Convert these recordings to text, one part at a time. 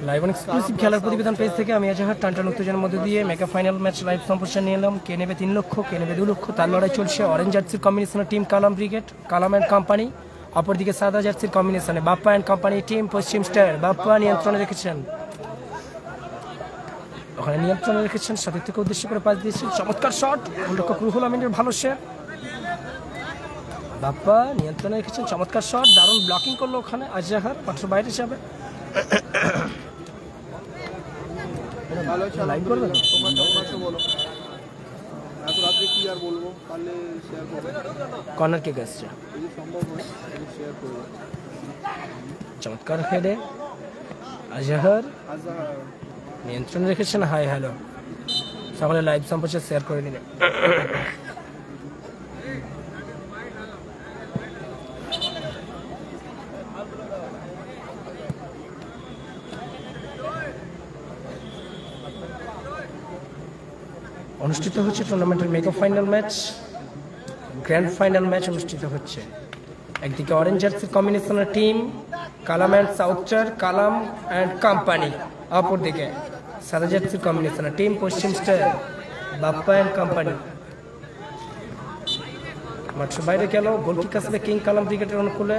Live on exclusive খেলার প্রতিবেদন page থেকে আমি আজহার টানটান উত্তেজনার মধ্যে দিয়ে মেগা ফাইনাল ম্যাচ লাইভ সম্প্রচার নিয়ে এলাম। কে নেবে 3 লক্ষ, কে নেবে 2 লক্ষ, তার লড়াই চলছে। অরেঞ্জ জার্সির কম্বিনেশনে team Kalam brigade, Kalam and company. অপরদিকে সাদা জার্সির কম্বিনেশনে Bappa and company team Paschim star. Bappa নিয়ন্ত্রণে রেখেছেন, ওখানে নিয়ন্ত্রণে রেখেছেন, সাথীকে উদ্দেশ্য করে পাস দিয়েছেন। চমৎকার শট, গোলরক্ষক রুহুল আমিনের ভালো শেয়ার। বাপ্পা নিয়ন্ত্রণে রেখেছেন, চমৎকার শট, দারুণ ব্লকিং করলো ওখানে আজহার, মাত্র বাইরে যাবে। লাইভ করবেন কর্নার কিক আসছে, চমৎকার হেডে আজহার নিয়ন্ত্রণে রেখেছেন। হাই হ্যালো, সকলে লাইভ সম্প্রচার শেয়ার করে নিলেন। অনুষ্ঠিত হচ্ছে টুর্নামেন্টের mega final match, grand final match অনুষ্ঠিত হচ্ছে। একদিকে অরেঞ্জ জার্সির কম্বিনেশনের টিম কালাম অ্যান্ড সাউথচার, কালাম অ্যান্ড কোম্পানি। অপরদিকে সাদা জার্সির কম্বিনেশনের team Paschim star, Bappa and company. মাঠের বাইরে গেল, গোলকিক আসবে কিং কালাম ব্রিগেডের অনুকূলে।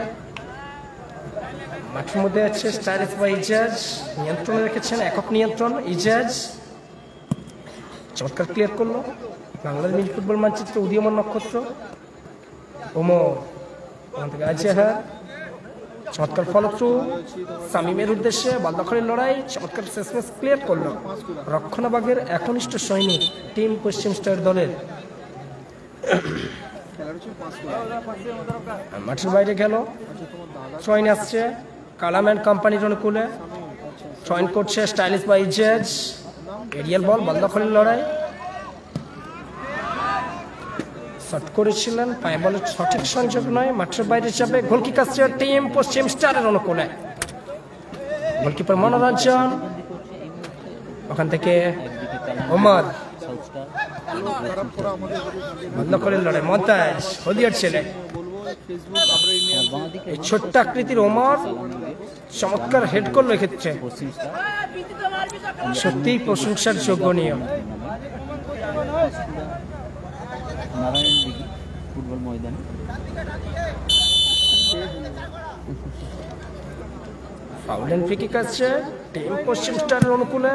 মাঠের মধ্যে আছে স্টাইলিশ বা ইজাজ, নিয়ন্ত্রণে রেখেছেন, একক নিয়ন্ত্রণ ইজাজ। চমৎকার ক্লিয়ার করলো বাংলাদেশ মিনি ফুটবল মানচিত্র উদীয়মান নক্ষত্র ওমর। ওখান থেকে আজহার চমৎকার ফলো থ্রু সামিমের উদ্দেশ্যে, বল দখলের লড়াই, চমৎকার শেষমেশ ক্লিয়ার করলো রক্ষণভাগের একনিষ্ঠ সৈনিক টিম পশ্চিম স্টার দলের। মাঠের বাইরে গেল, থ্রোইন আসছে কালাম অ্যান্ড কোম্পানির অনুকূলে। থ্রোইন করছে স্টাইলিশ বা ইজাজ, এরিয়াল বল, বল দখলের লড়াই। শট করেছিলেন, পায়ে বলের সঠিক সংযোগ নয়, মাঠের বাইরে যাবে। গোলকিক আসছে টিম পশ্চিম স্টারের অনুকূলে, গোলকিপার মনোরঞ্জন। ওখান থেকে ওমর, বল দখলের লড়াই মন্তাজ, হদিয়ার ছেলে। এই ছোট্ট আকৃতির ওমর চমৎকার হেড করলো এক্ষেত্রে, সত্যিই প্রশংসার যোগ্যনীয়। ফুটবল ময়দান ফাউল এন্ড ফ্রি কিক আসছে টিম পশ্চিম স্টারের অনুকূলে।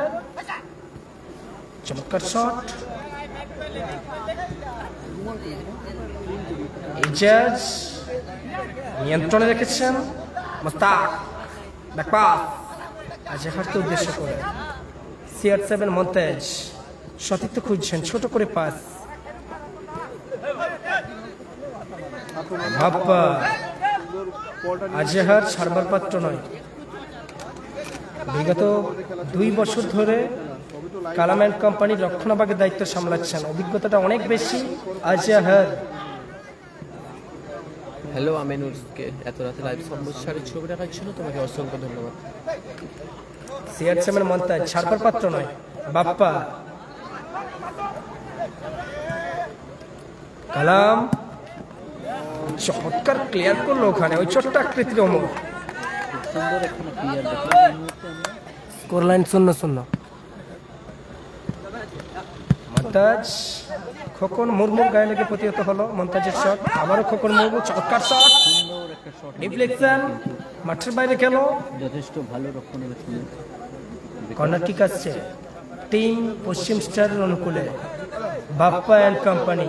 চমৎকার শট, ইজাজ নিয়ন্ত্রণে রেখেছেন। মুস্তাক ব্যাকপাস আজহারকে উদ্দেশ্য করে, CR7 মন্তাজ সতীর্থ খুঁজছেন, ছোট করে পাস। বাপ্পা আজহার ছাড়বার পাত্র নয়। বিগত 2 বছর ধরে কালাম অ্যান্ড কোম্পানির রক্ষণভাগের দায়িত্ব সামলাচ্ছেন, অভিজ্ঞতাটা অনেক বেশি আজহার। হ্যালো আমিনুরকে এত রাতে লাইভ সম্প্রচারের ছবি দেখার জন্য তোমাকে অসংখ্য ধন্যবাদ। CR7 মন্তাজ ছাড়বার পাত্র নয়। বাপ্পা কালাম চমৎকার ক্লিয়ার করলো ওখানে, ওই ছোট্ট আকৃতির ওমর। Score line 0-0। মন্তাজ খোকন মুরমুর গায়ে লেগে প্রতিহত হলো মন্তাজের শট, আবারও খোকন মুরমু, চমৎকার শট, ডিফ্লেকশন, মাঠের বাইরে গেল। যথেষ্ট ভালো রক্ষণাবেক্ষণ। কর্নার কিক আসছে টিম পশ্চিম স্টারের অনুকূলে, বাপ্পা অ্যান্ড কোম্পানি।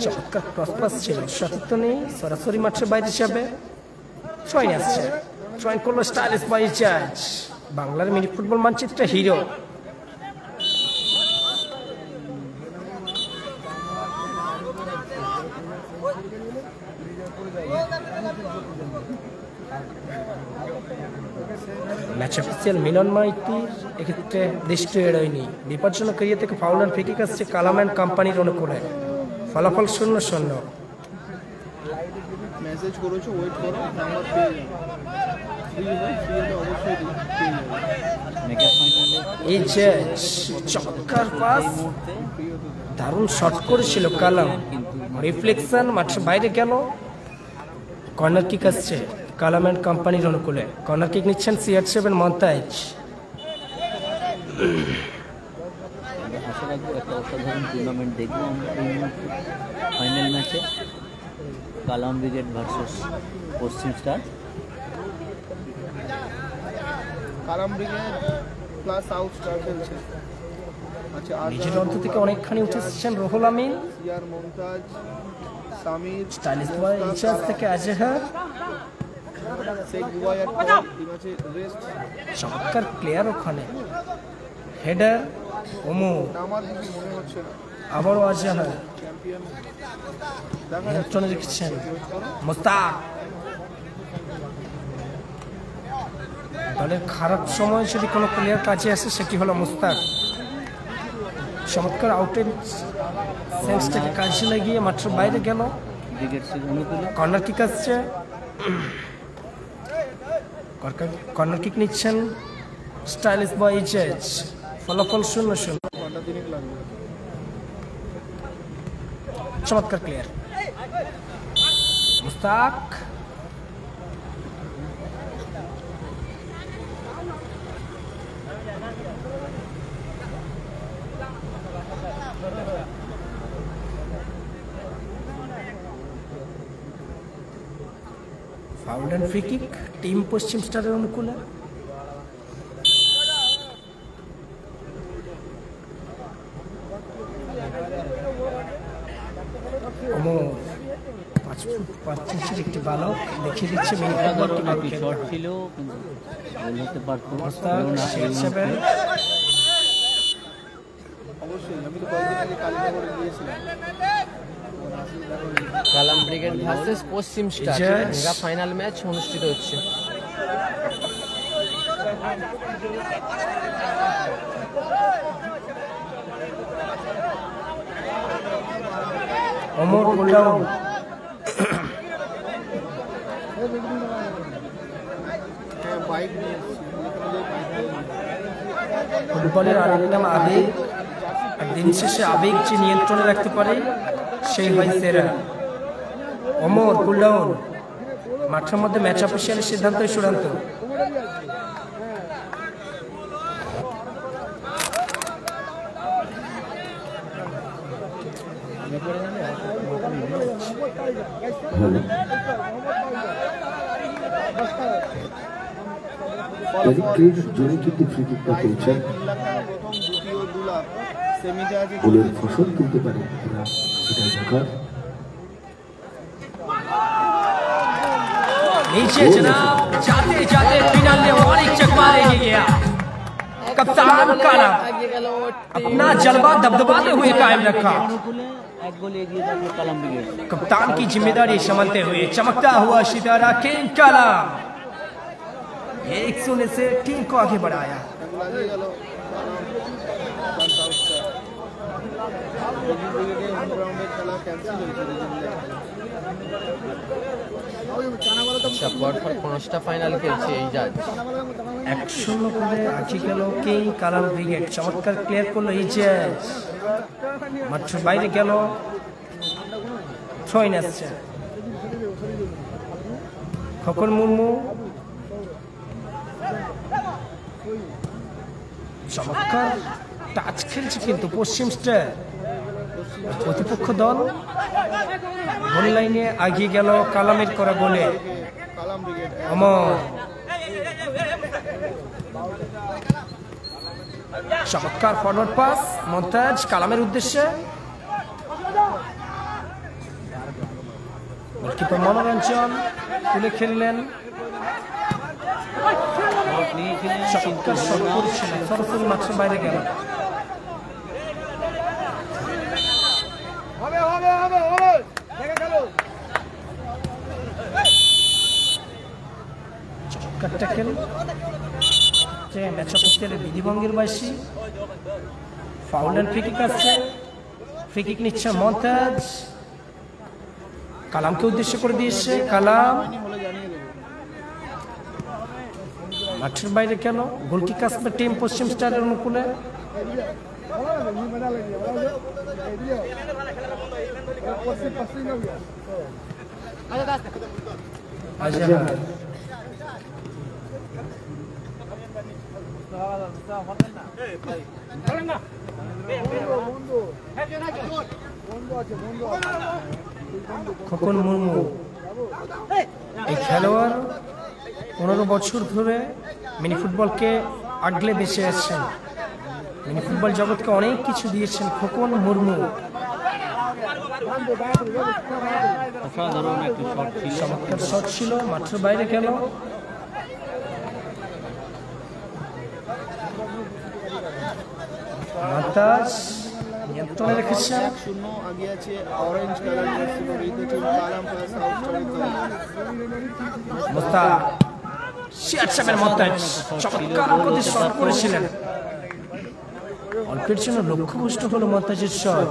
চমৎকার ক্রস পাস ছিল, সতীর্থ নেই, সরাসরি মাঠের বাইরে যাবে। ট্রয়েন আসছে, ট্রয়েন করলো স্টাইলিশ বাই ইজাজ, বাংলার মিনি ফুটবল মানচিত্রে হিরো। ম্যাচ অফিসিয়াল মিলন মাইতির এক্ষেত্রে দৃষ্টি এড়োয়নি। বিপজ্জনক এরিয়া থেকে ফাউল অ্যান্ড ফ্রি কিক আসছে কালাম অ্যান্ড কোম্পানির অনুকূলে, ফলাফল 0-0। এই যে চমৎকার পাস, দারুণ শট করেছিল কালাম, রিফ্লেকশন মাঠের বাইরে গেল। কর্নার কিক আসছে কালাম অ্যান্ড কোম্পানির অনুকূলে। কর্নার কিক নিচ্ছেন CR7 মন্তাজ। আশা রাখবো একটা অসাধারণ টুর্নামেন্ট দেখবো আমরা এই মুহূর্তে। ফাইনাল ম্যাচে কালাম ব্রিগেড ভার্সেস পশ্চিম স্টার। কালাম ব্রিগেড প্লাস সাউথ স্টার খেলছে। আচ্ছা, নিজের অন্ত থেকে অনেকখানি উঠে এসেছেন রুহুল আমিন। সিআর মমতাজ, সামির, স্টাইলিশ বয় ইনচার্জ থেকে আজহার। শেখ বুবাইয়ার পর এই ম্যাচে রেস্ট। চমৎকার প্লেয়ার ওখানে। হেডার ওমর, আমার কিছু মনে হচ্ছে না আবারও আজহার চ্যাম্পিয়ন নিয়ন্ত্রণে রেখেছেন মুস্তাক। দলের খারাপ সময় যদি কোনো প্লেয়ার কাজে আসে সেটি হলো মুস্তাক। চমৎকার আউটের সেন্সটাকে কাজে লাগিয়ে মাঠের বাইরে গেল। ব্রিগেডসের অনুকূলে কর্নার কিক আসছে, কর্নার কিক নিচ্ছেন স্টাইলিশ বয় ইজেজ। ফলাফল 0-0। ঘন্টা তিনেক লাগবে। চমৎকার player Mushtaq. Foul and free kick team পশ্চিম স্টারের অনুকূলে। ওমর 5 ফুট 5 ইঞ্চির একটি বালক দেখিয়ে দিচ্ছে অসাধারণ একটি শট ছিল, কিন্তু গোল হতে পারতো না। অবশ্যই আমি তো কয়েকদিন আগে কালীনগরে গিয়েছিলাম। কালাম ব্রিগেড ভার্সেস পশ্চিম star Yes. Mega final match অনুষ্ঠিত হচ্ছে। ওমর গোল্ডাউন হ্যাঁ, বাইক নিয়ে এসেছি। ফুটবলের আরেক নাম আবেগ। আর দিন শেষে আবেগ যে নিয়ন্ত্রণে রাখতে পারে সেই হয় সেরা। ওমর গোল্ডাউন মাঠের মধ্যে ম্যাচ অফিসিয়ালের সিদ্ধান্তই চূড়ান্ত। এদিকের জোরে কিন্তু ফ্রি কিকটা পেয়েছেন। প্রথম, দ্বিতীয় 2 লাখ। সেমিতে আছে গোলের ফসল তুলতে পারে এরা, সেটাই দেখার। नीचे जनाब जाते जाते फिनाल में वालिद चकमा लेके गया। कप्तान काला अपना जलवा दबदबाते हुए कायम रखा। অনুকূলে এক গোল এগিয়ে থাকলো কালাম ব্রিগেড। कप्तान की जिम्मेदारी संभालते हुए चमकता हुआ सितारा किंग काला एक सोने से टीम को आगे बढ़ाया। লাগিয়ে গেল প্লাস সাউথ স্টার। ব্রিগেডে হোম গ্রাউন্ডে খেলা ক্যান্সেল হয়েছে। আচ্ছা, পরপর 5টা ফাইনাল খেলছে এই জাজ। 1-0 করে আজকে গেল কিং কালাম ব্রিগেড। চমৎকার ক্লিয়ার করলো ইজেজ, মাঠের বাইরে গেল। থ্রোইন আসছে খোকন মুর্মু। চমৎকার টাচ খেলছে কিন্তু পশ্চিম স্টার। প্রতিপক্ষ দল গোল লাইনে আগিয়ে গেল কালামের করা গোলে। কালাম ব্রিগেড অমর চমৎকার ফরওয়ার্ড পাস মমতাজ কালামের উদ্দেশ্যে। গোলকিপার মনোরঞ্জন তুলে খেললেন। চমৎকার শট করেছিলেন, সরাসরি মাঠের বাইরে গেল। চমৎকার ট্যাকেল ম্যাচ অফিসিয়ালের বিধিভঙ্গের বাইশি। ফাউল অ্যান্ড ফ্রি কিক আসছে। ফ্রি কিক নিচ্ছে মমতাজ, কালামকে উদ্দেশ্য করে দিয়েছে কালাম। হলে জানিয়ে দেবো। মাঠের বাইরে কেন? গোলকি কাশ্মীর টিম পশ্চিম স্টারের অনুকূলে। আজহার খোকন মুর্মু এই খেলোয়াড় 15 বছর ধরে মিনি ফুটবলকে আগলে বেঁচে আছেন। মিনি ফুটবল জগৎকে অনেক কিছু দিয়েছেন খোকন মুর্মু। অসাধারণ একটা শট ছিল, চমৎকার শট ছিল, মাঠের বাইরে গেল। মাতাজ নিয়ন্ত্রণে রেখেছেন। 1-0 আগে আছে অরেঞ্জ কালার জার্সি পরিহিত টিম কালাম প্লাস সাউথ স্টারের দল। মোস্তাক সিয়ারসামের মতাজ চমৎকার গতি শট করেছিলেন। অল্পের জন্য লক্ষ্যভ্রষ্ট হলো মতাজের শট।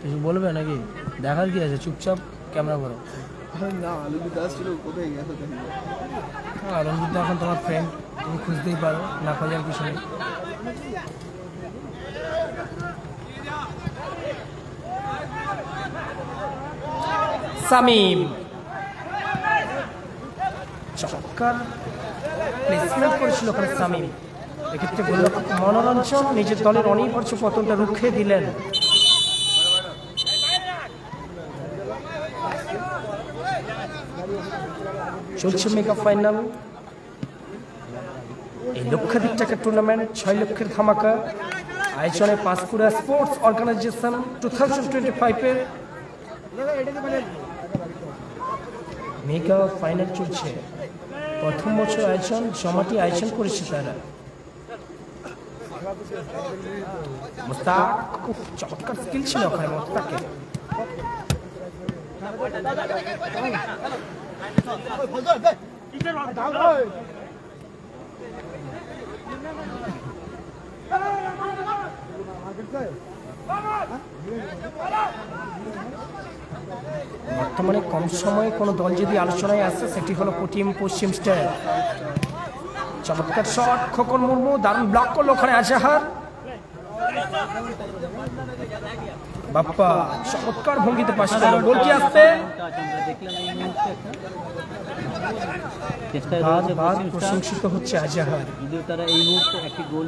কিছু বলবে নাকি? দেখার কি আছে? চুপচাপ ক্যামেরা করো। না আলুবি দাস ছিল, কোথায় গেছে দেখি। রঞ্জিত এখন তোমার ফ্রেন্ড, তুমি খুঁজতেই পারো, না খোঁজার কিছু নেই। সামিম চমৎকার প্লেসমেন্ট করেছিল ওখানে সামিম। এক্ষেত্রে গোলরক্ষক মনোরঞ্জন নিজের দলের অনিবার্য পতনটা রুখে দিলেন। চলছে মেগা ফাইনাল। এই লক্ষাধিক টাকার টুর্নামেন্ট, 6 লক্ষের ধামাকা আয়োজনে পাঁশকুড়া স্পোর্টস অর্গানাইজেশন 2025-এর মেগা ফাইনাল চলছে। প্রথম বছর আয়োজন জমাটি আয়োজন করেছে তারা। মোস্তাক খুব চমৎকার স্কিল ছিল ওখানে মোস্তাকের। বর্তমানে কম সময়ে কোনো দল যদি আলোচনায় আসে সেটি হলো টিম পশ্চিম স্টার। চমৎকার শট খোকন মুর্মু, দারুণ ব্লক করলো ওখানে আজহার। বাপ্পা চমৎকার ভঙ্গিতে পাস করলো। গোল কি আসবে? প্রশংসিত হচ্ছে আজহার। যদিও তারা এই মুহূর্তে একটি গোল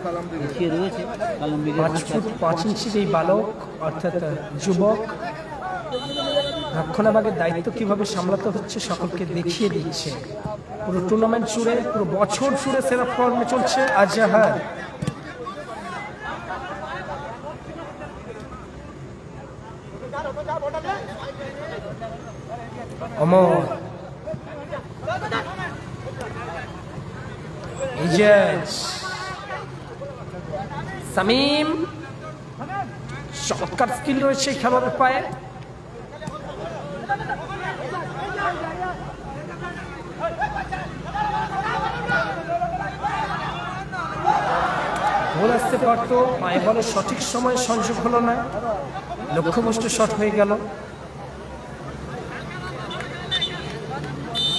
1-0 পিছিয়ে রয়েছে। কালাম ব্রিগেড 5 ফুট 5 ইঞ্চির এই বালক অর্থাৎ যুবক রক্ষণাভাগের দায়িত্ব কিভাবে সামলাতে হচ্ছে সকলকে দেখিয়ে দিচ্ছে। পুরো টুর্নামেন্ট জুড়ে, পুরো বছর জুড়ে সেরা ফর্মে চলছে আজহার। অমর ইজাজ সামিম চমৎকার স্কিল রয়েছে খেলোয়াড়ের পায়ে। গোল আসতে পারত, পায়ে বলে সঠিক সময়ে সংযোগ হলো না, লক্ষ্যভ্রষ্ট শট হয়ে গেল।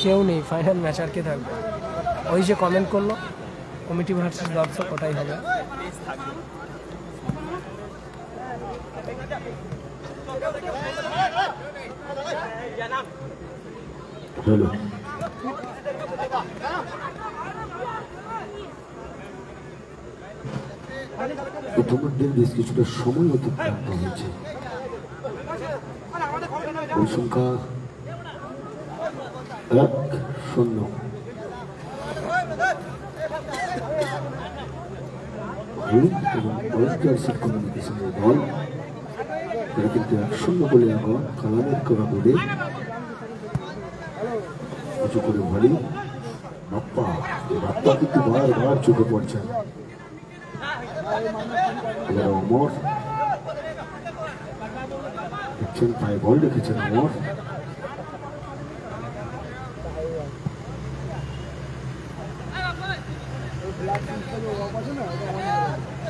কেউ নেই ফাইনাল ম্যাচ, আর কে থাকবে? ওই যে কমেন্ট করলো কমিটি ভার্সেস দর্শক, ওটাই হবে। হ্যালো, প্রথমার্ধের বেশ কিছুটা সময় অতিক্রান্ত হয়েছে। ওই সংখ্যা 1-0। এবং অরেঞ্জ জার্সি কমিউনিকেশনের দল এরা কিন্তু 1-0 বলে এখন কালামের করা বলে উঁচু করে ভারী বাপ্পা কিন্তু বারবার চোখে পড়ছেন। এবার অমর দেখছেন, পায়ে বল রেখেছেন অমর।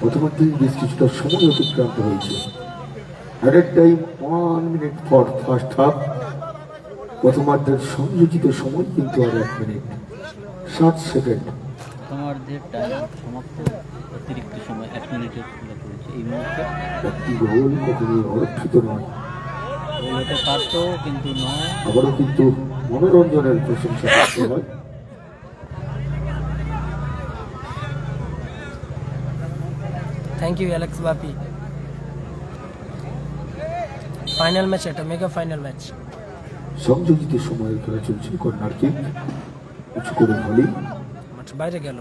প্রথমার্ধে বেশ কিছুটা সময় অতিক্রান্ত হয়েছে। Added time 1 minute for first half. প্রথমার্ধের সংযোজিত সময় কিন্তু আর 1 মিনিট 60 সেকেন্ড। প্রথমার্ধের টাইম সমাপ্ত, অতিরিক্ত সময় 1 মিনিটের খেলা চলছে এই মুহূর্তে। একটি গোল কখনোই অরক্ষিত নয়, গোল হতে পারতো কিন্তু নয়। আবারও কিন্তু মনোরঞ্জনের প্রশংসা করতে হয়। Thank you Alex Bapi. Final match, এটা মেগা ফাইনাল ম্যাচ। সংযোজিত সময়ের খেলা চলছে, কর্নার কিক উঁচু করে ভলি, মাঠ বাইরে গেল,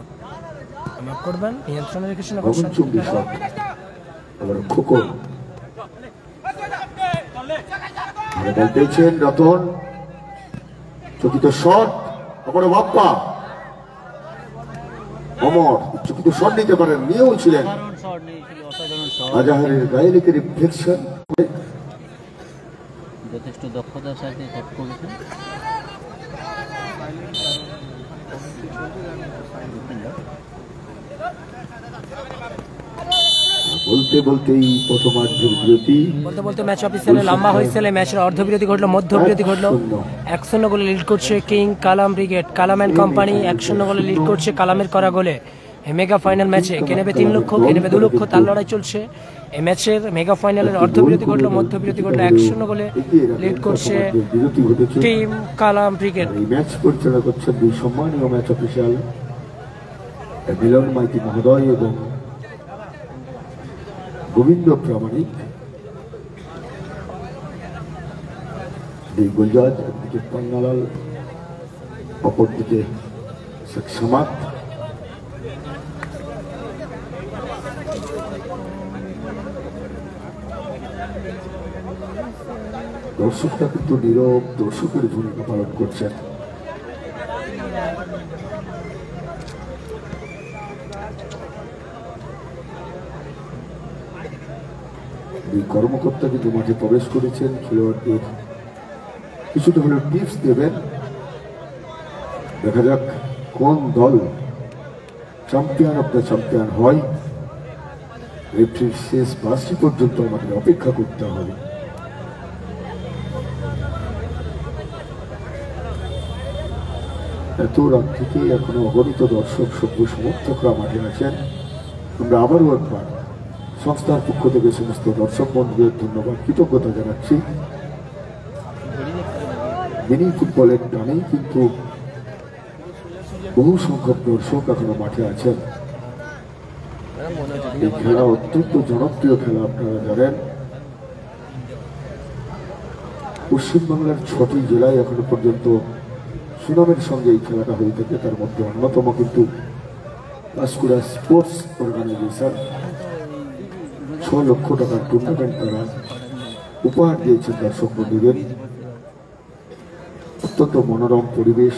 মাফ করবেন, নিয়ন্ত্রণে রেখেছেন গগনচুম্বী শট, আবার খোকন ভালো বল পেয়েছেন রতন, চকিত শট, আবার বাপ্পা অমর চকিত শট নিতে পারেন, নিয়েও ছিলেন অসাধারণ শট নিয়েছিল, অসাধারণ শট, আজাহারের গায়ে লেগে রিফ্লেকশন, যথেষ্ট দক্ষতার সাথে শট করেছেন। বলতে বলতেই প্রথমার্ধের বিরতি, বলতে বলতে ম্যাচ অফিসিয়ালি লম্বা হয়েছিল। ম্যাচের অর্ধবিরতি ঘটলো, মধ্যবিরতি ঘটলো। 1-0 গোলে লিড করছে king Kalam brigade, Kalam and company 1-0 গোলে লিড করছে কালামের করা গোলে। এই মেগা ফাইনাল ম্যাচে কে নেবে 3 লক্ষ, কে নেবে 2 লক্ষ, তার লড়াই চলছে। এই ম্যাচের মেগা ফাইনালের অর্ধবিরতি ঘটলো, মধ্যবিরতি ঘটলো। 1-0 গোলে লিড করছে বিরতি ঘটেছে। টিম কালাম ব্রিগেড। এই ম্যাচ পরিচালনা করছেন দুই সম্মানীয় ম্যাচ অফিসিয়াল মিলন মাইতি মহোদয় এবং গোবিন্দ প্রামাণিক। দুই গোলজাজ, একদিকে পান্নালাল, অপরদিকে শেখ সামাত। দর্শকরা কিন্তু নীরব দর্শকের ভূমিকা পালন করছেন। দুই কর্মকর্তা কিন্তু মাঠে প্রবেশ করেছেন, খেলোয়াড়দের কিছুটা হলেও টিপস দেবেন। দেখা যাক কোন দল চ্যাম্পিয়ন অফ দ্য চ্যাম্পিয়ন হয়। রেফারির শেষ বাসটি পর্যন্ত আমাদের অপেক্ষা করতে হবে। এত রাত থেকে এখনো অগণিত দর্শক সভ্য সমর্থকরা মাঠে আছেন। আমরা আবারও একবার সংস্থার পক্ষ থেকে সমস্ত দর্শক বন্ধুদের ধন্যবাদ, কৃতজ্ঞতা জানাচ্ছি। মিনি ফুটবলের টানেই কিন্তু বহু সংখ্যক দর্শক এখনো মাঠে আছেন। এই খেলা অত্যন্ত জনপ্রিয় খেলা, আপনারা জানেন। পশ্চিমবাংলার 6টি জেলায় এখনো পর্যন্ত সুনামের সঙ্গে এই খেলাটা হয়ে থাকে। তার মধ্যে অন্যতম কিন্তু পাঁশকুড়া স্পোর্টস অর্গানাইজেশন 6 লক্ষ টাকার টুর্নামেন্ট তারা উপহার দিয়েছেন দর্শক বন্ধুদের। অত্যন্ত মনোরম পরিবেশ,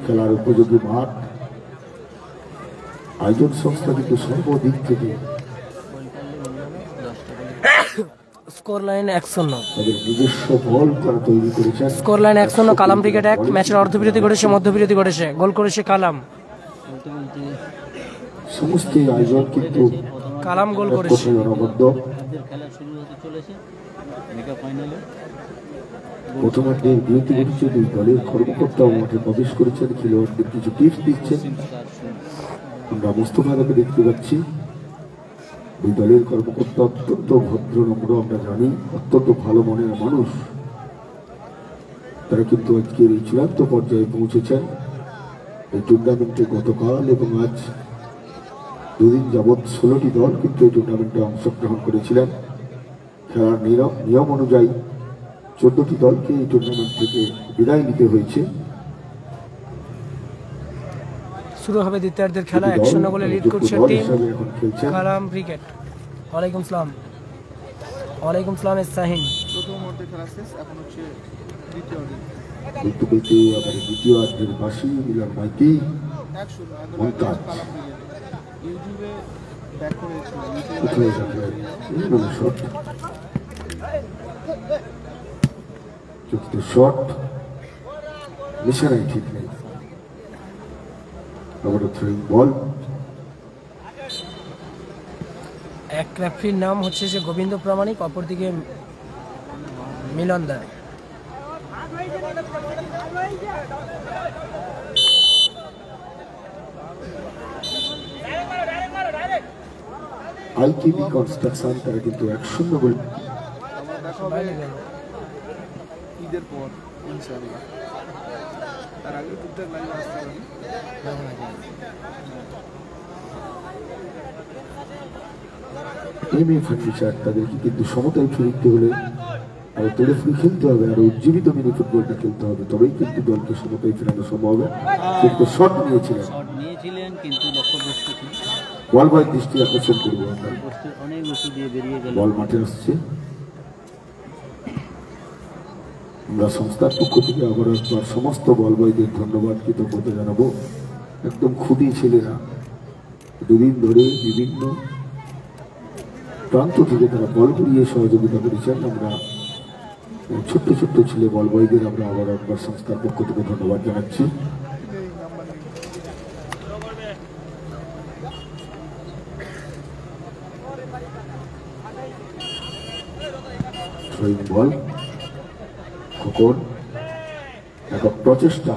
খেলার উপযোগী মাঠ, আয়োজন সংস্থা কিন্তু সর্বদিক থেকে স্কোর লাইন 1-0, তাদের নিজস্ব বল তারা তৈরি করেছেন। স্কোর লাইন 1-0, কালাম ব্রিগেড 1। ম্যাচের অর্ধবিরতি ঘটেছে, মধ্যবিরতি ঘটেছে, গোল করেছে কালাম। সমস্ত আয়োজন কিন্তু কালাম গোল করেছে। অনবদ্য। খেলা শুরু হতে চলেছে মেগা ফাইনালে। প্রথমার্ধের বিরতি ঘটেছে, দুই দলের কর্মকর্তাও মাঠে প্রবেশ করেছেন, খেলোয়াড়দের কিছু টিপস দিচ্ছেন। আমরা মুস্তফাকে দেখতে পাচ্ছি। দুই দলের কর্মকর্তা অত্যন্ত ভদ্র নম্র, আমরা জানি, অত্যন্ত ভালো মনের মানুষ। তারা কিন্তু আজকের এই চূড়ান্ত পর্যায়ে পৌঁছেছেন। এই টুর্নামেন্টে গতকাল এবং আজ দুদিন যাবৎ 16টি দল কিন্তু এই টুর্নামেন্টে অংশগ্রহণ করেছিলেন। খেলার নিয়ম অনুযায়ী 14টি দলকে এই টুর্নামেন্ট থেকে বিদায় নিতে হয়েছে। শুরু হবে দ্বিতীয়ার্ধের খেলা। 1-0 গোলে লিড করছে টিম কালাম ব্রিগেড। ওয়ালাইকুম সালাম। ওয়ালাইকুম সালাম সাহিন। প্রথম অর্ধে খেলা শেষ, এখন হচ্ছে দ্বিতীয় অর্ধে। আবার দ্বিতীয় অর্ধের বাসী মিলন মাইতি 1-0 মমতাজ ইউটিউবে ব্যাক করেছিল। কোথায় যাবে শট, চতুর্থ শট নিশানাই ঠিক নেই। আবার থ্রোয়িং বল। এক রেফারির নাম হচ্ছে যে গোবিন্দ প্রামাণিক, অপরদিকে মিলন দা। আইকেবি কনস্ট্রাকশন তারা কিন্তু 1-0 গোল। আবার দেখা হবে ঈদের পর ইনশাআল্লাহ। তার আগে টুকটাক লাইভ আসতে হবে। এমএ ফার্নিচার তাদেরকে কিন্তু সমতায় ফিরতে হলে আরো তেড়েফুড়ে খেলতে হবে, আরো উজ্জীবিত মিনি ফুটবলটা খেলতে হবে, তবেই কিন্তু দলকে সমতায় ফেরানো সম্ভব হবে। কিন্তু শট নিয়েছিলেন, কিন্তু লক্ষ্যবস্তু ছিল, বল বয়ের দৃষ্টি আকর্ষণ করবো আমরা। অনেক উঁচু দিয়ে বেরিয়ে গেল। বল মাঠে আসছে। আমরা সংস্থার পক্ষ থেকে আবার একবার সমস্ত বল বয়দের ধন্যবাদ কৃতজ্ঞতা জানাবো। একদম খুদে ছেলেরা দুদিন ধরে বিভিন্ন প্রান্ত থেকে তারা বল করিয়ে সহযোগিতা করেছেন। আমরা ছোট্ট ছোট্ট ছেলে বল বয়দের আমরা আবার একবার সংস্থার পক্ষ থেকে ধন্যবাদ জানাচ্ছি। বল খোকন একক প্রচেষ্টা,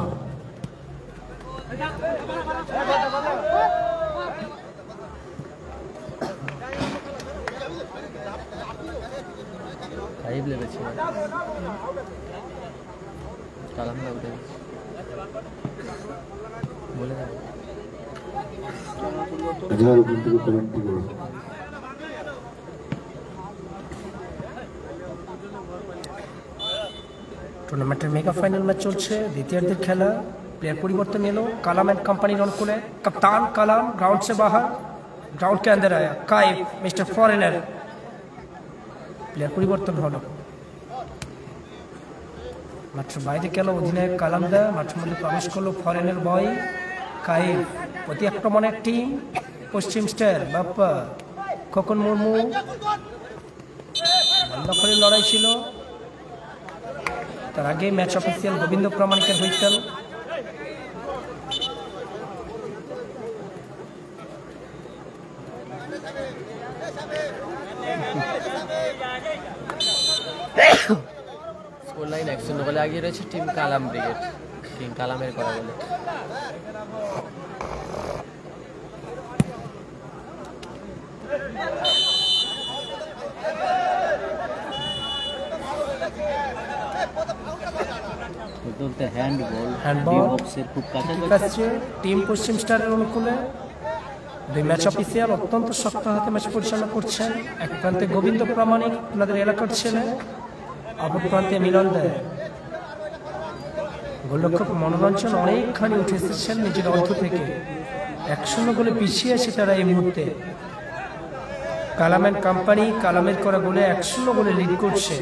ফাইভ লেগেছে কালামটা উঠে বলে দেবো। হাজার ওখান থেকে কমেন্ট্রি করো। টুর্নামেন্টের মেগা ফাইনাল ম্যাচ চলছে, দ্বিতীয়ার্ধের খেলা। प्लेयर परिवर्तन एलो, कलाम एंड कंपनी रन को कप्तान कलाम ग्राउंड से बाहर, ग्राउंड के अंदर आया काइफ मिस्टर फॉरेनर। प्लेयर परिवर्तन हलो, मात्र বাইরে গেল অধিনায়ক কালাম দা, মাঠের মধ্যে প্রবেশ করলো ফরেনার বয় কাইফ। প্রতি আক্রমণের টিম পশ্চিম স্টার বাপ্পা খোকন মুর্মু। দখলের লড়াই ছিল, তার আগে ম্যাচ অফিসিয়াল গোবিন্দ প্রামাণিকের হুইসেল। স্কোর লাইন 1-0 গোলে এগিয়ে রয়েছে টিম কালাম ব্রিগেড, টিম কালামের করা বলে। টিম পশ্চিম স্টারের অনুকূলে দুই ম্যাচ অফিসিয়াল অত্যন্ত শক্ত হাতে ম্যাচ পরিচালনা করছেন। এক প্রান্তে গোবিন্দ প্রামাণিক আপনাদের এলাকার ছেলে, অপর প্রান্তে মিলন দেয়। গোলরক্ষক মনোরঞ্জন অনেকখানি উঠে এসেছেন নিজের অর্ধ থেকে, 1-0 গোলে পিছিয়ে আছে তারা এই মুহূর্তে। কালাম এন্ড কোম্পানি কালামের করা গোলে 1-0 গোলে লিড করছে।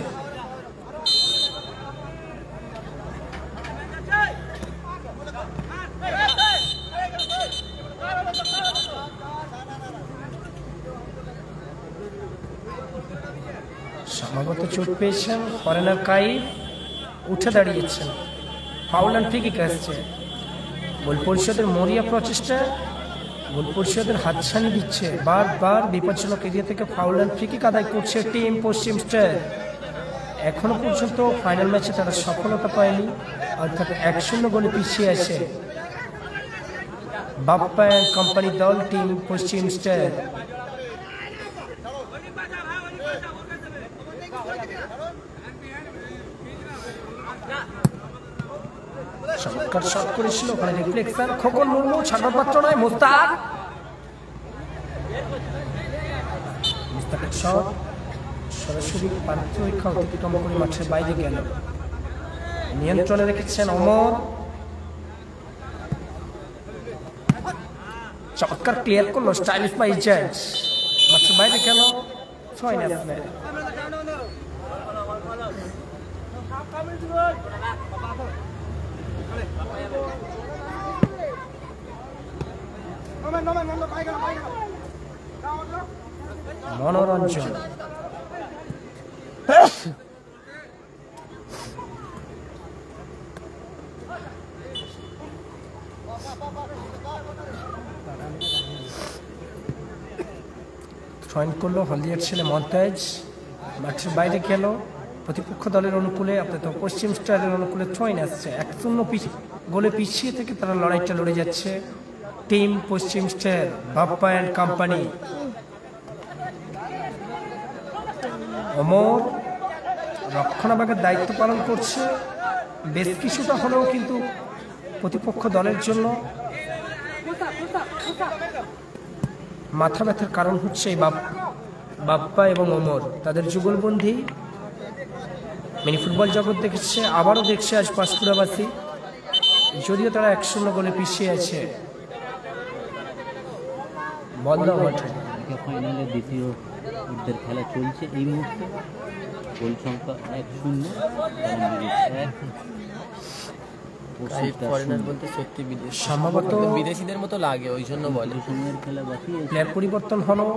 সম্ভবত চোট পেয়েছেন ফরেনার কাইফ, উঠে দাঁড়িয়েছেন। ফাউল অ্যান্ড ফ্রি কিক আসছে। গোল পরিষদের মরিয়া প্রচেষ্টা, গোল পরিষদের হাতছানি দিচ্ছে, বারবার বিপজ্জনক এরিয়া থেকে ফাউল অ্যান্ড ফ্রি কিক আদায় করছে টিম পশ্চিম স্টার। এখনো পর্যন্ত ফাইনাল ম্যাচে তারা সফলতা পায়নি, অর্থাৎ 1-0 গোলে পিছিয়ে আছে বাপ্পা অ্যান্ড কোম্পানি দল টিম পশ্চিম স্টার। চমৎকার শট করেছিল, ওখানে রিফ্লেকশন। খোকন মুর্মু ছাড়ার পাত্র নয়, মুস্তাকের শট সরাসরি পার্থরেখা অতিক্রম করে মাঠের বাইরে গেল। নিয়ন্ত্রণে রেখেছেন অমর, চমৎকার ক্লিয়ার করলো স্টাইলিশ বাই জাজ, মাঠের বাইরে গেল। ছয় ন্যাশনাল মনোরঞ্জন। জয়েন করলো হলদিয়ার ছেলে মন্তাজ, মাঠের বাইরে গেল। প্রতিপক্ষ দলের অনুকূলে আপনার পশ্চিম স্টারের অনুকূলে থ্রোইন আসছে 1-0 গোলে পিছিয়ে থেকে তারা লড়াইটা লড়ে যাচ্ছে team Paschim star Bappa and company. Omar রক্ষণাবেগের দায়িত্ব পালন করছে, বেশ কিছুটা হলেও কিন্তু প্রতিপক্ষ দলের জন্য মাথা ব্যথার কারণ হচ্ছে এই বাপ্পা এবং ওমর। তাদের যুগলবন্ধী মিনি ফুটবল জগৎ দেখেছে, আবারও দেখছে আজ পাঁশকুড়াবাসী, যদিও তারা 1-0 গোলে পিছিয়ে আছে বন্ধ মাঠে। ফাইনালে দ্বিতীয় অর্ধের খেলা চলছে এই মুহূর্তে, গোল সংখ্যা 1-0, সম্ভবত বিদেশিদের মতো লাগে, ওই জন্য বলে। সময়ের খেলা বাকি আছে। প্লেয়ার পরিবর্তন হলো,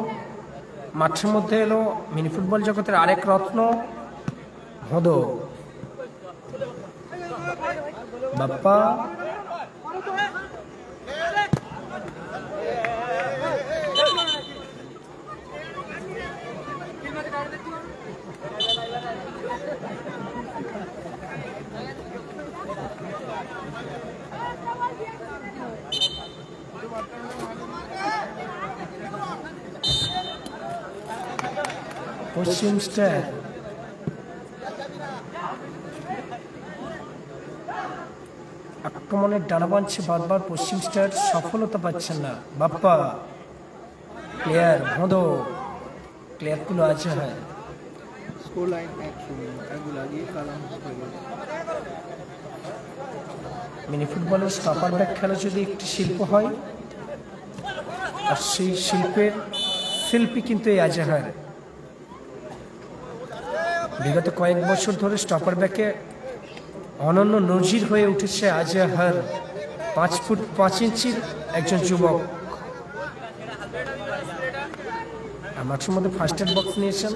মাঠের মধ্যে এলো মিনি ফুটবল জগতের আরেক রত্ন হদো বাপ্পা। পশ্চিম স্টার আক্রমণের ডানা বাঁধছে বারবার, পশ্চিম স্টার সফলতা পাচ্ছেন না। বাপ্পা প্লেয়ার ভোঁদো, প্লেয়ারগুলো আছে। হ্যাঁ, স্কোর লাইন 1-0, এগুলো লাগিয়ে কালাম হয়ে গেল। মিনি ফুটবলের স্টপার ব্যাক খেলা যদি একটি শিল্প হয়, আর সেই শিল্পের শিল্পী কিন্তু এই আজাহার। বিগত কয়েক বছর ধরে স্টপার ব্যাকে অনন্য নজির হয়ে উঠেছে আজাহার, 5 ফুট 5 ইঞ্চির একজন যুবক। মাঠের মধ্যে ফার্স্ট এড বক্স নিয়েছেন,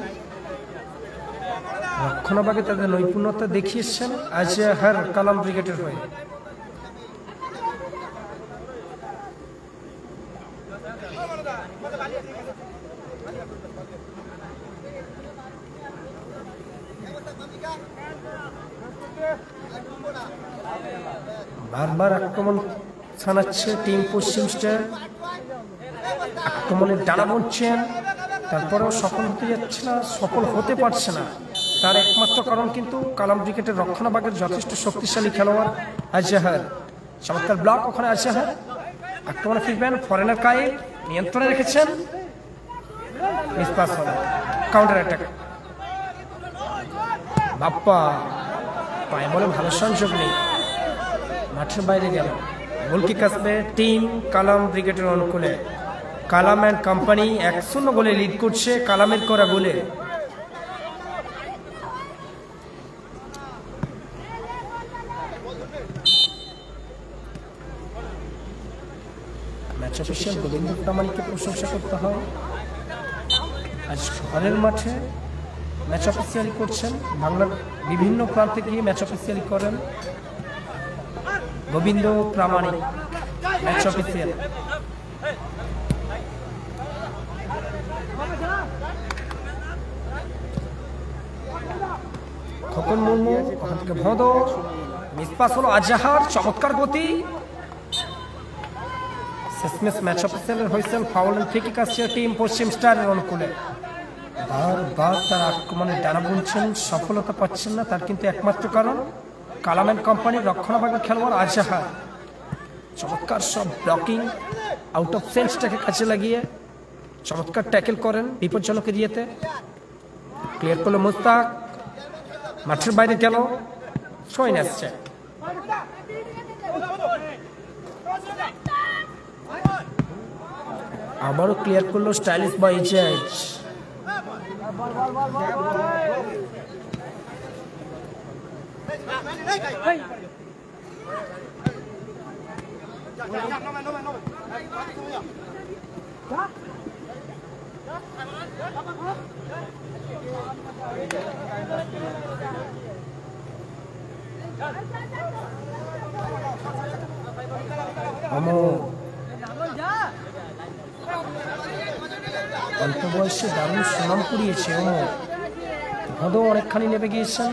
রক্ষণাবেগে তাদের নৈপুণ্যতা দেখিয়েছেন আজাহার কালাম ব্রিগেডের হয়ে। বারবার আক্রমণ ছানাচ্ছে টিম পশ্চিম স্টার, আক্রমণের ডানা বুনছেন, তারপরেও সফল হতে যাচ্ছে না, সফল হতে পারছে না। তার একমাত্র কারণ কিন্তু কালাম ব্রিগেডের রক্ষণাবেগের যথেষ্ট শক্তিশালী খেলোয়াড় আজাহার। চমৎকার ব্লক, ওখানে আজাহার আক্রমণে ফিরবেন, ফরেনার কায়ে নিয়ন্ত্রণে রেখেছেন, মিসপাস হলো, কাউন্টার অ্যাটাক। বাপ্পা পায়ে বলে ভালো সংযোগ নেই, মাঠের বাইরে গেল। গোলকিক আসবে টিম কালাম ব্রিগেডের অনুকূলে। কালাম অ্যান্ড কোম্পানি 1-0 গোলে লিড করছে কালামের করা গোলে। ম্যাচ অফিসিয়াল গোবিন্দ প্রামাণিককে প্রশংসা করতে হয়। আজ ঘরের মাঠে ম্যাচ অফিসিয়ালি করছেন, বাংলার বিভিন্ন প্রান্তে গিয়ে ম্যাচ অফিসিয়ালি করেন গোবিন্দ প্রামাণিক ম্যাচ অফিসিয়াল। খোকন মুর্মু ওখান থেকে ভোঁদো, মিসপাস হলো আজাহার, চমৎকার গতি। শেষমেশ ম্যাচ অফিসিয়ালের হয়েছেন ফাউল এন্ড ফ্রি কিক আসছে টিম পশ্চিম স্টারের অনুকূলে। বারবার তার আক্রমণে ডানা বুনছেন, সফলতা পাচ্ছেন না। তার কিন্তু একমাত্র কারণ কালাম অ্যান্ড কোম্পানির রক্ষণাবেগের খেলোয়াড় আজাহার। চমৎকার সব ব্লকিং, আউট অফ সেন্সটাকে কাজে লাগিয়ে চমৎকার ট্যাকেল করেন বিপজ্জনক এরিয়াতে। ক্লিয়ার করলো মুস্তাক, মাঠের বাইরে গেল, সইন আসছে। আবারও ক্লিয়ার করলো স্টাইলিশ বাই জাজ। অল্প বয়সে দারুণ সুনাম কুড়িয়েছে। ভদো অনেকখানি নেমে গিয়েছেন।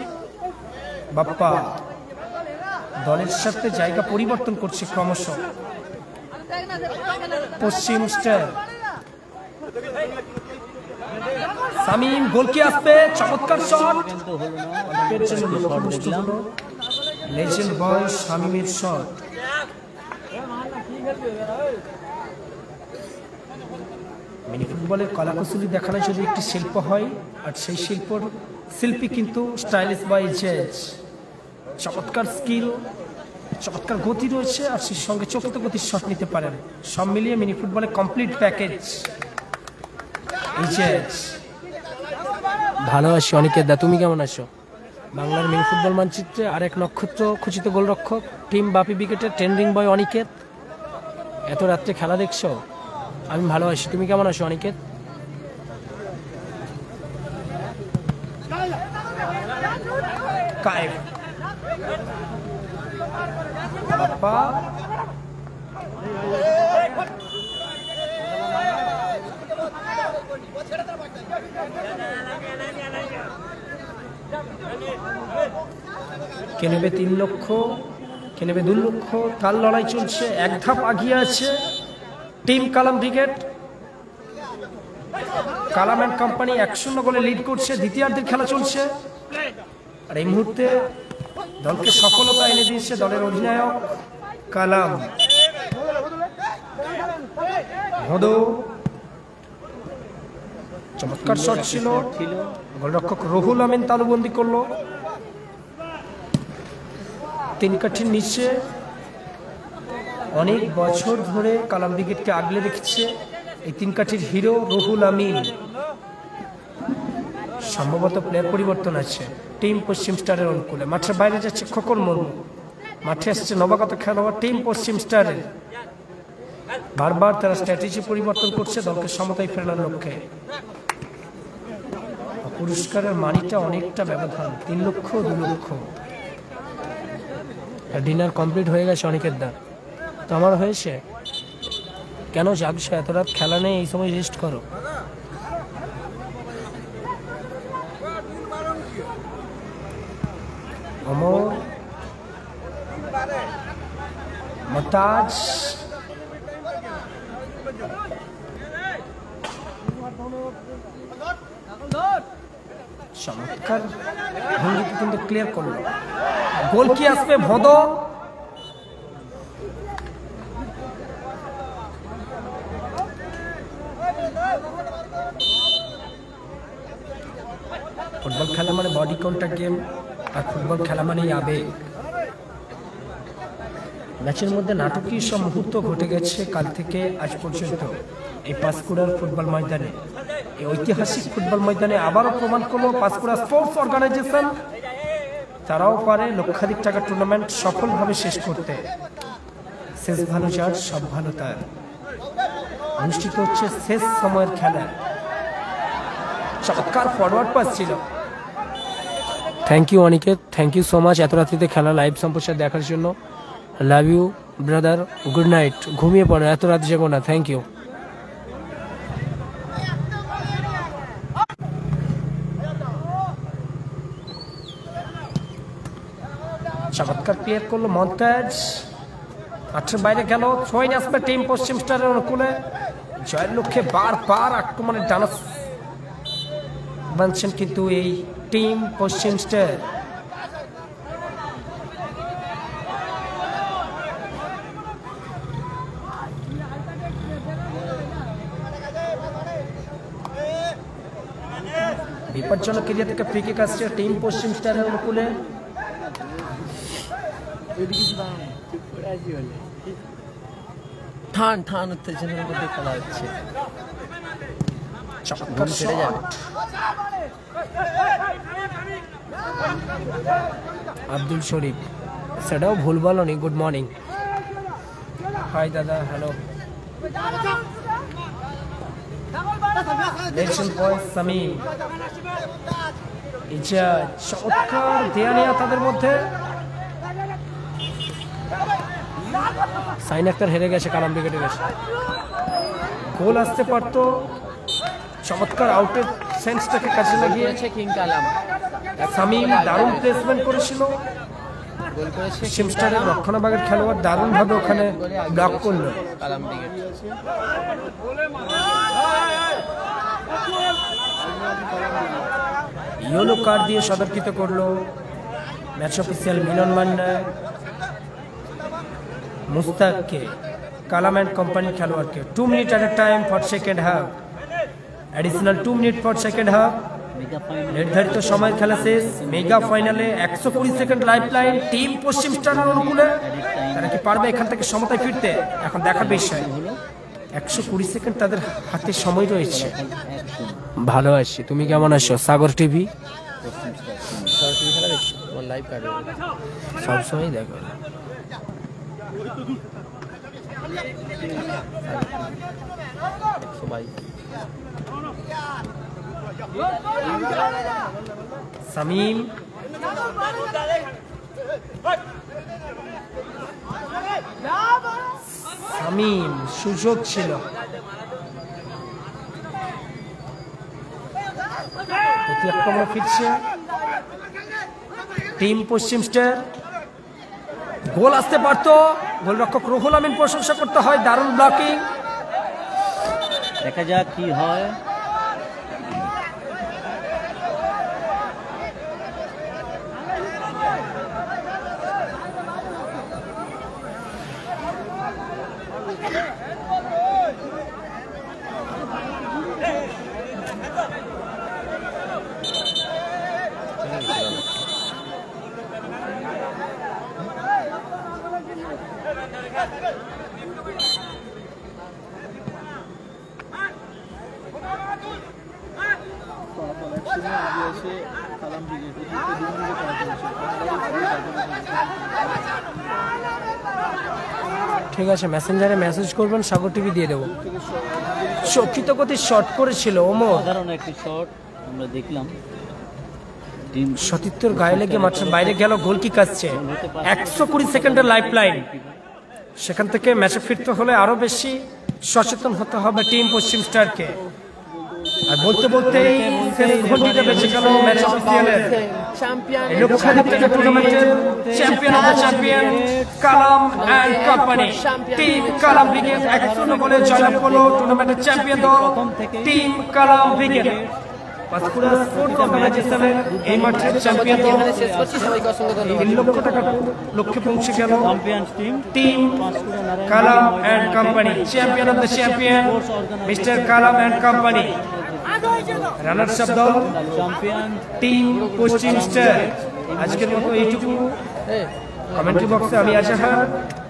বাপ্পা দলের সাথে জায়গা পরিবর্তন করছে ক্রমশ। পশ্চিম স্টার শামীম গোল কি আসবে, চমৎকার শট, কিন্তু হলো না। দেখলাম লেজেন্ড বয় শামীমের শট। মিনি ফুটবলের কলাকুশলী দেখানো যদি একটি শিল্প হয়, আর সেই শিল্পী কিন্তু স্টাইলিশ বাই জেজ। চমৎকার স্কিল, চমৎকার গতি রয়েছে, আর সেই সঙ্গে চকিত গতির শট নিতে পারেন। সব মিলিয়ে মিনি ফুটবলে কমপ্লিট প্যাকেজ এই জেজ। ভালো আছি অনিকেত দা, তুমি কেমন আছো? বাংলার মিনি ফুটবল মানচিত্রে আরেক নক্ষত্র খচিত গোলরক্ষক, টিম বাপি উইকেটের ট্রেন্ডিং বয় অনিকেত। এত রাত্রে খেলা দেখছো? আমি ভালো আছি, তুমি কেমন আছো অনিকেত? কায়েব বাপ্পা কে নেবে 3 লক্ষ, কে নেবে 2 লক্ষ, তার লড়াই চলছে। এক ধাপ আগিয়ে আছে team Kalam brigade. Kalam and company 1-0 গোলে লিড করছে, দ্বিতীয়ার্ধের খেলা চলছে। আর এই মুহূর্তে দলকে সফলতা এনে দিয়েছে দলের অধিনায়ক কালাম। ভদো চমৎকার শট ছিল, গোলরক্ষক রুহুল আমিন তালুবন্দি করলো। 3 কাঠির নিচে অনেক বছর ধরে কালাম ব্রিগেডকে আগলে রেখেছে এই 3 কাঠির হিরো রুহুল আমিন। সম্ভবত প্লেয়ার পরিবর্তন আছে টিম পশ্চিম স্টারের অনুকূলে। মাঠের বাইরে যাচ্ছে খোকর মুর্মু, মাঠে আসছে নবাগত খেলোয়াড় টিম পশ্চিম স্টারের। বারবার তারা স্ট্র্যাটেজি পরিবর্তন করছে দলকে সমতায় ফেরানোর লক্ষ্যে। পুরস্কারের মানিটা অনেকটা ব্যবধান, 3 লক্ষ 2 লক্ষ। ডিনার কমপ্লিট হয়ে গেছে অনেকের দা, তো আমার হয়েছে। কেন জাগছো এত রাত? খেলা নেই, এই সময় রেস্ট করো। অমর মতাজ চমৎকার ভঙ্গিতে কিন্তু ক্লিয়ার করলো। গোল কি আসবে? ভদো ফুটবল খেলা মানে বডি কন্ট্যাক্ট গেম, আর ফুটবল খেলা মানেই আবেগ। ম্যাচের মধ্যে নাটকীয় সব মুহূর্ত ঘটে গেছে কাল থেকে আজ পর্যন্ত এই পাঁশকুড়ার ফুটবল ময়দানে। এই ঐতিহাসিক ফুটবল ময়দানে আবারও প্রমাণ করলো পাঁশকুড়া স্পোর্টস অর্গানাইজেশন তারাও পারে লক্ষাধিক টাকার টুর্নামেন্ট সফলভাবে শেষ করতে। শেষ ভালো যার, সব ভালো তার। অনুষ্ঠিত হচ্ছে শেষ সময়ের খেলা। চমৎকার ফরওয়ার্ড পাস ছিল। Thank you Aniket, thank you so much এত রাত্রিতে খেলা লাইভ সম্প্রচার দেখার জন্য। Love you brother, good night. ঘুমিয়ে পড়ো, এত রাত জেগো না। Thank you. চমৎকার ক্লিয়ার করলো মন্তাজ, মাঠের বাইরে গেল। ছয় আসবে টিম পশ্চিম স্টারের অনুকূলে। জয়ের লক্ষ্যে বারবার আক্রমণের ডানা বানছেন কিন্তু এই টিম পশ্চিম স্টার। বিপজ্জনক এরিয়া থেকে ফ্রি কিক আসছে টিম পশ্চিম স্টারের অনুকূলে। ঠান ঠান উত্তেজনার মধ্যে খেলা হচ্ছে। আব্দুল শরীফ, সেটাও ভুল বলনি। Good morning. হাই দাদা, হ্যালো। সামিম, চমৎকার দেয়া নেয়া তাদের মধ্যে। সাইন আক্তার হেরে গেছে কালাম ব্রিগেডের কাছে। গোল আসতে পারত, চমৎকার আউটের সেন্সটাকে কাজে লাগিয়ে কিং কালাম শামীম দারুণ প্লেসমেন্ট করেছিল। গোল করেছে সিমস্টারের রক্ষণাভাগের খেলোয়াড় দারুণভাবে ওখানে ব্লক করলো। কালাম ব্রিগেড। ইয়েলো কার্ড দিয়ে সতর্কিত করলো ম্যাচ অফিসিয়াল মিলন মান্না মুস্তাককে, কালাম অ্যান্ড কোম্পানি খেলোয়াড়কে। 2 minute at a time for second half, additional 2 minute for second half. নির্ধারিত সময়ের খেলা শেষ। মেগা ফাইনালে 120 সেকেন্ড লাইফ লাইন টিম পশ্চিম স্টারের অনুকূলে। তারা কি পারবে এখান থেকে সমতায় ফিরতে? এখন দেখার বিষয়। 120 সেকেন্ড তাদের হাতে সময় রয়েছে। ভালো আছি, তুমি কেমন আছো? সাগর টিভি সরাসরি খেলা দেখছি, তোমার লাইভ কার্ড সবসময় দেখো। সবাই শামীম শামীম সুযোগ ছিল, প্রতি আক্রমণে ফিরছে টিম পশ্চিম স্টার। গোল আসতে পারত, গোলরক্ষক রুহুল আমিন প্রশংসা করতে হয়, দারুণ ব্লকিং। দেখা যাক কি হয়। কালাম ব্রিগেড ঠিক আছে, মেসেঞ্জারে মেসেজ করবেন, সাগর টিভি দিয়ে দেবো। চকিত গতির শট করেছিল ওমর, সাধারণ একটি শট আমরা দেখলাম। টিম সতীর্থর গায়ে লেগে মাঠের বাইরে গেল, গোল কিক আসছে। 120 সেকেন্ডের লাইফ লাইন, সেখান থেকে ম্যাচে ফিরতে হলে আরো বেশি সচেতন হতে হবে টিম পশ্চিম স্টারকে। আর বলতে বলতেই শেষ ঘন্টিটা বেঁচে গেল ম্যাচ অফিসিয়ালের। চ্যাম্পিয়ন টুর্নামেন্টের champion of the champion Kalam and company. Team Kalam brigade 1-0 গোলে জয়লাভ করলো টুর্নামেন্টের চ্যাম্পিয়ন দল টিম কালাম ব্রিগেড। পাঁশকুড়া স্পোর্টস অর্গানাইজেশনের এই মাঠের চ্যাম্পিয়ন দল শেষ করছি, সবাইকে অসংখ্য ধন্যবাদ। 3 লক্ষ টাকা লক্ষ্যে পৌঁছে গেল champions team team Kalam and company. Champion of the champion mister Kalam and company. Runners up দল চ্যাম্পিয়ন টিম পশ্চিম স্টার। আজকের মতো এইটুকু। কমেন্ট্রি বক্সে আমি আজাহার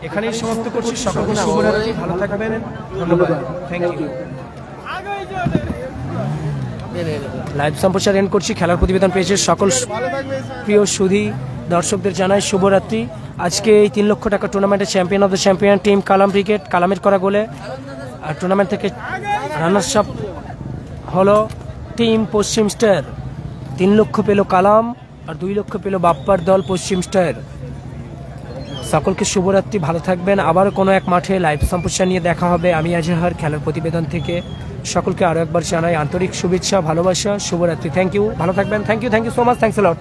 এখানেই সমাপ্ত করছি। সকলকে শুভরাত্রি, ভালো থাকবেন, ধন্যবাদ, থ্যাংক ইউ। লাইভ সম্প্রচার এন্ড করছি। খেলার প্রতিবেদন পেয়েছে সকল প্রিয় সুধী দর্শকদের জানাই শুভরাত্রি। আজকে এই 3 লক্ষ টাকা টুর্নামেন্টের champion of the champion team Kalam brigade, কালামের করা গোলে। আর টুর্নামেন্ট থেকে রানার্স আপ হলো টিম পশ্চিম স্টার। 3 লক্ষ পেল কালাম আর 2 লক্ষ পেল বাপ্পার দল পশ্চিম স্টার। সকলকে শুভরাত্রি, ভালো থাকবেন। আবারও কোনো এক মাঠে লাইভ সম্প্রচার নিয়ে দেখা হবে। আমি আজহার খেলার প্রতিবেদন থেকে সকলকে আরও একবার জানাই আন্তরিক শুভেচ্ছা, ভালোবাসা, শুভরাত্রি। থ্যাংক ইউ, ভালো থাকবেন। Thank you so much, thanks a lot.